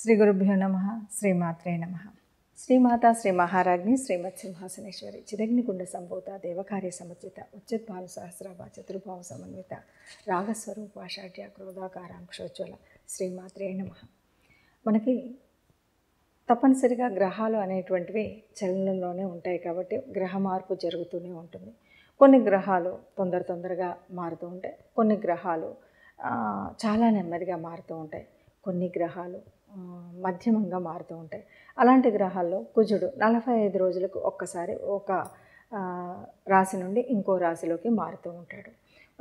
శ్రీ గురుభ్యో నమః. శ్రీమాత్రే నమః. శ్రీమాత శ్రీ మహారాజ్ఞి శ్రీమత్ సింహాసనేశ్వరి చిదగ్నికుండ సంభూత దేవకార్య సముచిత ఉచిద్భాను సహస్రాభ చతుర్భావ సమన్విత రాగస్వరూప షాఢ్య క్రోధాకారాంక్షోజ్వల శ్రీమాత్రే నమః. మనకి తప్పనిసరిగా గ్రహాలు అనేటువంటివి చలనంలోనే ఉంటాయి కాబట్టి గ్రహ మార్పు జరుగుతూనే ఉంటుంది. కొన్ని గ్రహాలు తొందరగా మారుతూ ఉంటాయి, కొన్ని గ్రహాలు చాలా నెమ్మదిగా మారుతూ ఉంటాయి, కొన్ని గ్రహాలు మధ్యమంగా మారుతూ ఉంటాయి. అలాంటి గ్రహాల్లో కుజుడు 45 రోజులకు ఒక్కసారి ఒక రాశి నుండి ఇంకో రాశిలోకి మారుతూ ఉంటాడు.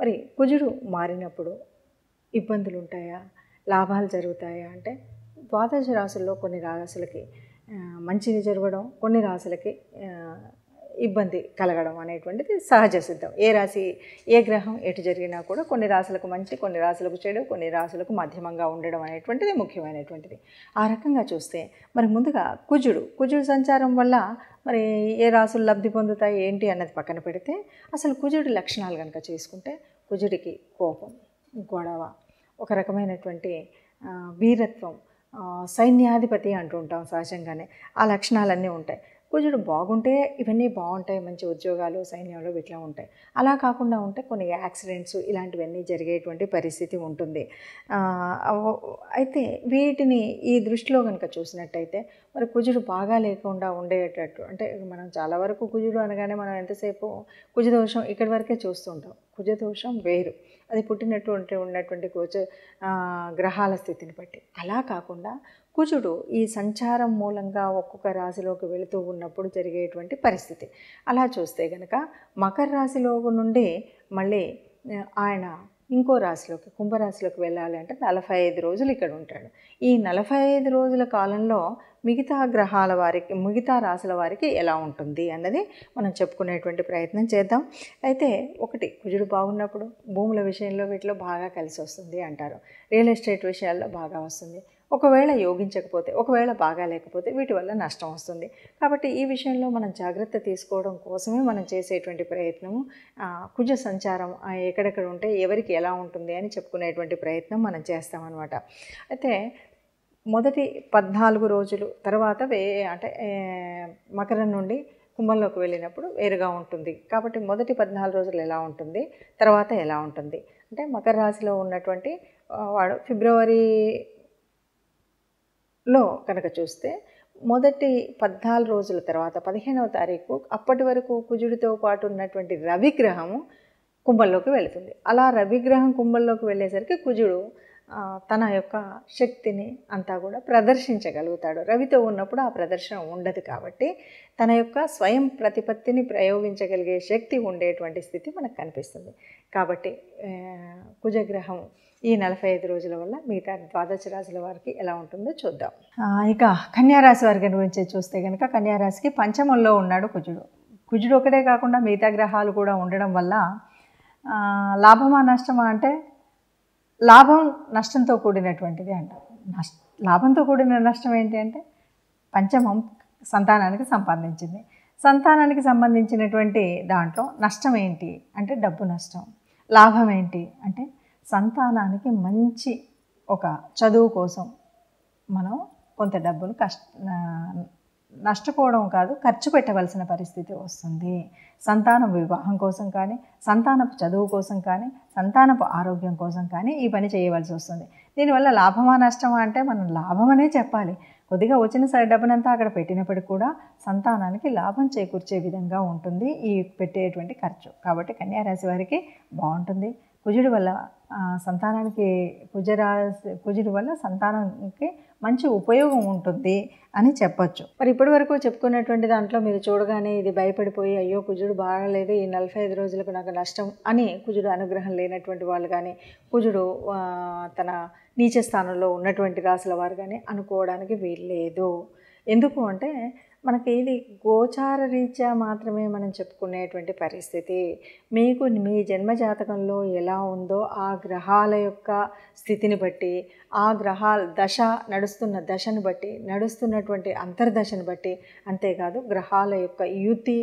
మరి కుజుడు మారినప్పుడు ఇబ్బందులు ఉంటాయా, లాభాలు జరుగుతాయా అంటే ద్వాదశ రాశుల్లో కొన్ని రాశులకి మంచిది జరగడం, కొన్ని రాశులకి ఇబ్బంది కలగడం అనేటువంటిది సహజ సిద్ధం. ఏ రాశి ఏ గ్రహం ఎటు జరిగినా కూడా కొన్ని రాశులకు మంచి, కొన్ని రాశులకు చెడు, కొన్ని రాశులకు మధ్యమంగా ఉండడం అనేటువంటిది ముఖ్యమైనటువంటిది. ఆ రకంగా చూస్తే మరి ముందుగా కుజుడు సంచారం వల్ల మరి ఏ రాశులు లబ్ధి పొందుతాయి ఏంటి అన్నది పక్కన పెడితే అసలు కుజుడి లక్షణాలు కనుక చేసుకుంటే కుజుడికి కోపం, గొడవ, ఒక రకమైనటువంటి వీరత్వం, సైన్యాధిపతి అంటూ ఉంటాం సహజంగానే. ఆ లక్షణాలన్నీ ఉంటాయి. కుజుడు బాగుంటే ఇవన్నీ బాగుంటాయి, మంచి ఉద్యోగాలు సైన్యంలో ఇట్లా ఉంటాయి. అలా కాకుండా ఉంటే కొన్ని యాక్సిడెంట్స్ ఇలాంటివన్నీ జరిగేటువంటి పరిస్థితి ఉంటుంది. అయితే వీటిని ఈ దృష్టిలో కనుక చూసినట్టయితే మరి కుజుడు బాగా లేకుండా ఉండేటట్టు అంటే మనం చాలా వరకు కుజుడు అనగానే మనం ఎంతసేపు కుజదోషం ఇక్కడి వరకే చూస్తుంటాం. కుజదోషం వేరు, అది ఉన్నటువంటి గ్రహాల స్థితిని బట్టి. అలా కాకుండా కుజుడు ఈ సంచారం మూలంగా ఒక్కొక్క రాశిలోకి వెళుతూ ఉన్నప్పుడు జరిగేటువంటి పరిస్థితి. అలా చూస్తే కనుక మకర రాశిలో నుండి మళ్ళీ ఆయన ఇంకో రాశిలోకి కుంభరాశిలోకి వెళ్ళాలి అంటే 45 రోజులు ఇక్కడ ఉంటాడు. ఈ 45 రోజుల కాలంలో మిగతా గ్రహాల వారికి, మిగతా రాశుల వారికి ఎలా ఉంటుంది అన్నది మనం చెప్పుకునేటువంటి ప్రయత్నం చేద్దాం. అయితే ఒకటి, కుజుడు బాగున్నప్పుడు భూముల విషయంలో వీటిలో బాగా కలిసి వస్తుంది అంటారు. రియల్ ఎస్టేట్ విషయాల్లో బాగా వస్తుంది. ఒకవేళ యోగించకపోతే, ఒకవేళ బాగా లేకపోతే వీటి వల్ల నష్టం వస్తుంది. కాబట్టి ఈ విషయంలో మనం జాగ్రత్త తీసుకోవడం కోసమే మనం చేసేటువంటి ప్రయత్నము కుజ సంచారం ఎక్కడెక్కడ ఉంటే ఎవరికి ఎలా ఉంటుంది అని చెప్పుకునేటువంటి ప్రయత్నం మనం చేస్తామన్నమాట. అయితే మొదటి 14 రోజులు తర్వాత అంటే మకరం నుండి కుంభంలోకి వెళ్ళినప్పుడు వేరుగా ఉంటుంది. కాబట్టి మొదటి 14 రోజులు ఎలా ఉంటుంది, తర్వాత ఎలా ఉంటుంది అంటే మకర రాశిలో ఉన్నటువంటి వాడు ఫిబ్రవరిలో కనుక చూస్తే మొదటి 14 రోజుల తర్వాత 15వ తారీఖు అప్పటి వరకు కుజుడితో పాటు ఉన్నటువంటి రవిగ్రహము కుంభంలోకి వెళుతుంది. అలా రవిగ్రహం కుంభంలోకి వెళ్ళేసరికి కుజుడు తన యొక్క శక్తిని అంతా కూడా ప్రదర్శించగలుగుతాడు. రవితో ఉన్నప్పుడు ఆ ప్రదర్శన ఉండదు కాబట్టి తన యొక్క స్వయం ప్రతిపత్తిని ప్రయోగించగలిగే శక్తి ఉండేటువంటి స్థితి మనకు కనిపిస్తుంది. కాబట్టి కుజగ్రహం ఈ 45 రోజుల వల్ల మిగతా ద్వాదశ రాశుల వారికి ఎలా ఉంటుందో చూద్దాం. ఇక కన్యారాశి వారి గురించి చూస్తే కనుక కన్యారాశికి పంచమంలో ఉన్నాడు కుజుడు ఒకటే కాకుండా మిగతా గ్రహాలు కూడా ఉండడం వల్ల లాభమా నష్టమా అంటే లాభం నష్టంతో కూడినటువంటిది అంటారు. లాభంతో కూడిన నష్టం ఏంటి అంటే పంచమం సంతానానికి సంపాదించింది. సంతానానికి సంబంధించినటువంటి దాంట్లో నష్టం ఏంటి అంటే డబ్బు నష్టం. లాభం ఏంటి అంటే సంతానానికి మంచి ఒక చదువు కోసం మనం కొంత డబ్బును నష్టపోవడం కాదు, ఖర్చు పెట్టవలసిన పరిస్థితి వస్తుంది. సంతానం వివాహం కోసం కానీ, సంతానపు చదువు కోసం కానీ, సంతానపు ఆరోగ్యం కోసం కానీ ఈ పని చేయవలసి వస్తుంది. దీనివల్ల లాభమా నష్టమా అంటే మనం లాభమనే చెప్పాలి. కొద్దిగా వచ్చిన డబ్బునంతా అక్కడ పెట్టినప్పటికీ కూడా సంతానానికి లాభం చేకూర్చే విధంగా ఉంటుంది ఈ పెట్టేటువంటి ఖర్చు. కాబట్టి కన్యారాశి వారికి బాగుంటుంది. కుజుడి వల్ల సంతానానికి కుజుడి వల్ల సంతానానికి మంచి ఉపయోగం ఉంటుంది అని చెప్పచ్చు. మరి ఇప్పటి వరకు చెప్పుకున్నటువంటి దాంట్లో మీరు చూడగానే ఇది భయపడిపోయి అయ్యో కుజుడు బాగలేదు ఈ 45 రోజులకు నాకు నష్టం అని కుజుడు అనుగ్రహం లేనటువంటి వాళ్ళు కానీ, కుజుడు తన నీచ స్థానంలో ఉన్నటువంటి రాశుల వారు కానీ అనుకోవడానికి వీల్లేదు. ఎందుకు అంటే మనకి ఇది గోచార రీత్యా మాత్రమే మనం చెప్పుకునేటువంటి పరిస్థితి. మీకు మీ జన్మజాతకంలో ఎలా ఉందో ఆ గ్రహాల యొక్క స్థితిని బట్టి, ఆ గ్రహాల నడుస్తున్న దశను బట్టి, నడుస్తున్నటువంటి అంతర్దశను బట్టి, అంతేకాదు గ్రహాల యొక్క యుతి,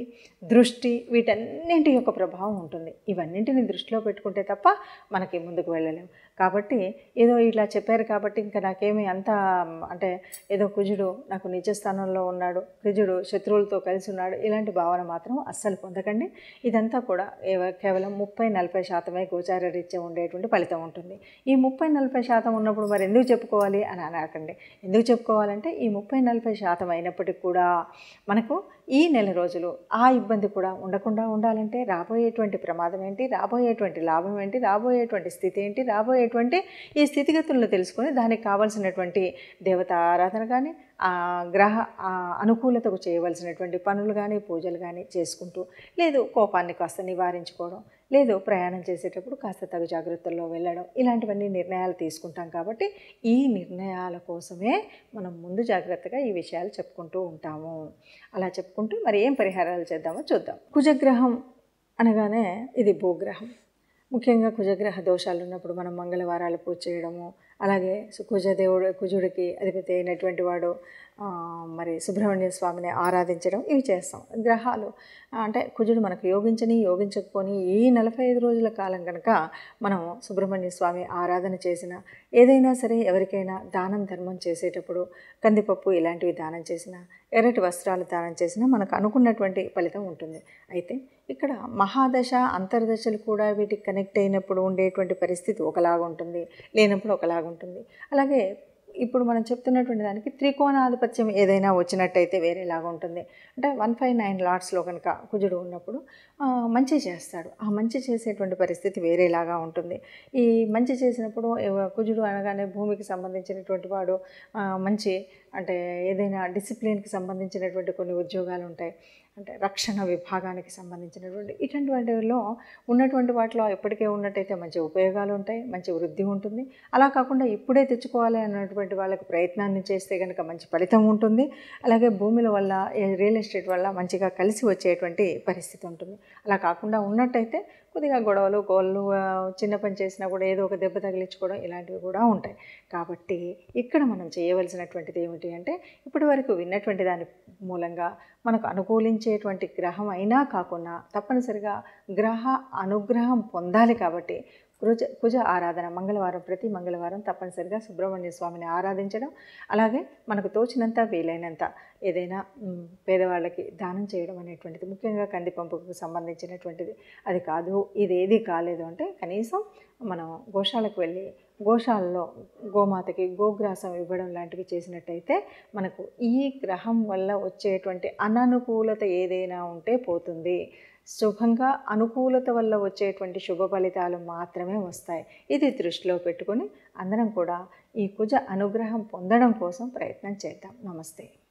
దృష్టి, వీటన్నింటి యొక్క ప్రభావం ఉంటుంది. ఇవన్నింటిని దృష్టిలో పెట్టుకుంటే తప్ప మనకి ముందుకు వెళ్ళలేము. కాబట్టి ఏదో ఇలా చెప్పారు కాబట్టి ఇంకా నాకేమీ అంత అంటే ఏదో కుజుడు నాకు నిజస్థానంలో ఉన్నాడు, కుజుడు శత్రువులతో కలిసి ఉన్నాడు, ఇలాంటి భావన మాత్రం అస్సలు పొందకండి. ఇదంతా కూడా కేవలం 30-40% గోచార రీత్యా ఉండేటువంటి ఫలితం ఉంటుంది. ఈ 30-40% ఉన్నప్పుడు మరి ఎందుకు చెప్పుకోవాలి అని అనకండి. ఎందుకు చెప్పుకోవాలంటే ఈ 30-40% అయినప్పటికీ కూడా మనకు ఈ నెల రోజులు ఆ ఇబ్బంది కూడా ఉండకుండా ఉండాలంటే రాబోయేటువంటి ప్రమాదం ఏంటి, రాబోయేటువంటి లాభం ఏంటి, రాబోయేటువంటి స్థితి ఏంటి, రాబోయేటువంటి ఈ స్థితిగతులను తెలుసుకొని దానికి కావాల్సినటువంటి దేవత ఆరాధన కానీ గ్రహ అనుకూలతకు చేయవలసినటువంటి పనులు కానీ పూజలు కానీ చేసుకుంటూ, లేదు కోపాన్ని కాస్త నివారించుకోవడం, లేదు ప్రయాణం చేసేటప్పుడు కాస్త తగు జాగ్రత్తల్లో వెళ్ళడం, ఇలాంటివన్నీ నిర్ణయాలు తీసుకుంటాం. కాబట్టి ఈ నిర్ణయాల కోసమే మనం ముందు జాగ్రత్తగా ఈ విషయాలు చెప్పుకుంటూ ఉంటాము. అలా చెప్పుకుంటూ మరి ఏం పరిహారాలు చేద్దామో చూద్దాం. కుజగ్రహం అనగానే ఇది భూగ్రహం. ముఖ్యంగా కుజగ్రహ దోషాలు ఉన్నప్పుడు మనం మంగళవారాలు పూజ చేయడము, అలాగే కుజుడికి అధిపతి అయినటువంటి వాడు మరి సుబ్రహ్మణ్య స్వామిని ఆరాధించడం, ఇవి చేస్తాం. గ్రహాలు అంటే కుజుడు మనకు యోగించకపోని ఈ 45 రోజుల కాలం కనుక మనం సుబ్రహ్మణ్య స్వామి ఆరాధన చేసిన, ఏదైనా సరే ఎవరికైనా దానం ధర్మం చేసేటప్పుడు కందిపప్పు ఇలాంటివి దానం చేసినా, ఎర్రటి వస్త్రాలు దానం చేసినా మనకు అనుకున్నటువంటి ఫలితం ఉంటుంది. అయితే ఇక్కడ మహాదశ అంతర్దశలు కూడా వీటికి కనెక్ట్ అయినప్పుడు ఉండేటువంటి పరిస్థితి ఒకలాగా ఉంటుంది, లేనప్పుడు ఒకలాగా ఉంటుంది. అలాగే ఇప్పుడు మనం చెప్తున్నటువంటి దానికి త్రికోణాధిపత్యం ఏదైనా వచ్చినట్టయితే వేరేలాగా ఉంటుంది. అంటే 159 లాట్స్లో కనుక కుజుడు ఉన్నప్పుడు మంచి చేస్తాడు. ఆ మంచి చేసేటువంటి పరిస్థితి వేరేలాగా ఉంటుంది. ఈ మంచి చేసినప్పుడు కుజుడు అనగానే భూమికి సంబంధించినటువంటి వాడు మంచి అంటే ఏదైనా డిసిప్లిన్కి సంబంధించినటువంటి కొన్ని ఉద్యోగాలు ఉంటాయి, అంటే రక్షణ విభాగానికి సంబంధించినటువంటి ఇటువంటి వాటిలో ఉన్నటువంటి వాటిలో ఎప్పటికే ఉన్నట్టయితే మంచి ఉపయోగాలు ఉంటాయి, మంచి వృద్ధి ఉంటుంది. అలా కాకుండా ఇప్పుడే తెచ్చుకోవాలి అన్నటువంటి వాళ్ళకి ప్రయత్నాన్ని చేస్తే కనుక మంచి ఫలితం ఉంటుంది. అలాగే భూముల వల్ల రియల్ ఎస్టేట్ వల్ల మంచిగా కలిసి వచ్చేటువంటి పరిస్థితి ఉంటుంది. అలా కాకుండా ఉన్నట్టయితే కొద్దిగా గొడవలు గోళ్ళు, చిన్న పని చేసినా కూడా ఏదో ఒక దెబ్బ తగిలించుకోవడం ఇలాంటివి కూడా ఉంటాయి. కాబట్టి ఇక్కడ మనం చేయవలసినటువంటిది ఏమిటి అంటే ఇప్పటి వరకు విన్నటువంటి దాని మూలంగా మనకు అనుకూలించేటువంటి గ్రహం అయినా కాకుండా తప్పనిసరిగా గ్రహ అనుగ్రహం పొందాలి. కాబట్టి కుజ ఆరాధన ప్రతి మంగళవారం తప్పనిసరిగా సుబ్రహ్మణ్య స్వామిని ఆరాధించడం, అలాగే మనకు తోచినంత వీలైనంత ఏదైనా పేదవాళ్ళకి దానం చేయడం అనేటువంటిది, ముఖ్యంగా కందిపంపుకు సంబంధించినటువంటిది. అది కాదు ఇదేది కాలేదు అంటే కనీసం మనం గోశాలకు వెళ్ళి గోశాలలో గోమాతకి గోగ్రాసం ఇవ్వడం లాంటివి చేసినట్టయితే మనకు ఈ గ్రహం వల్ల వచ్చేటువంటి అననుకూలత ఏదైనా ఉంటే పోతుంది. శుభంగా అనుకూలత వల్ల వచ్చేటువంటి శుభ ఫలితాలు మాత్రమే వస్తాయి. ఇది దృష్టిలో పెట్టుకొని అందరం కూడా ఈ కుజ అనుగ్రహం పొందడం కోసం ప్రయత్నం చేద్దాం. నమస్తే.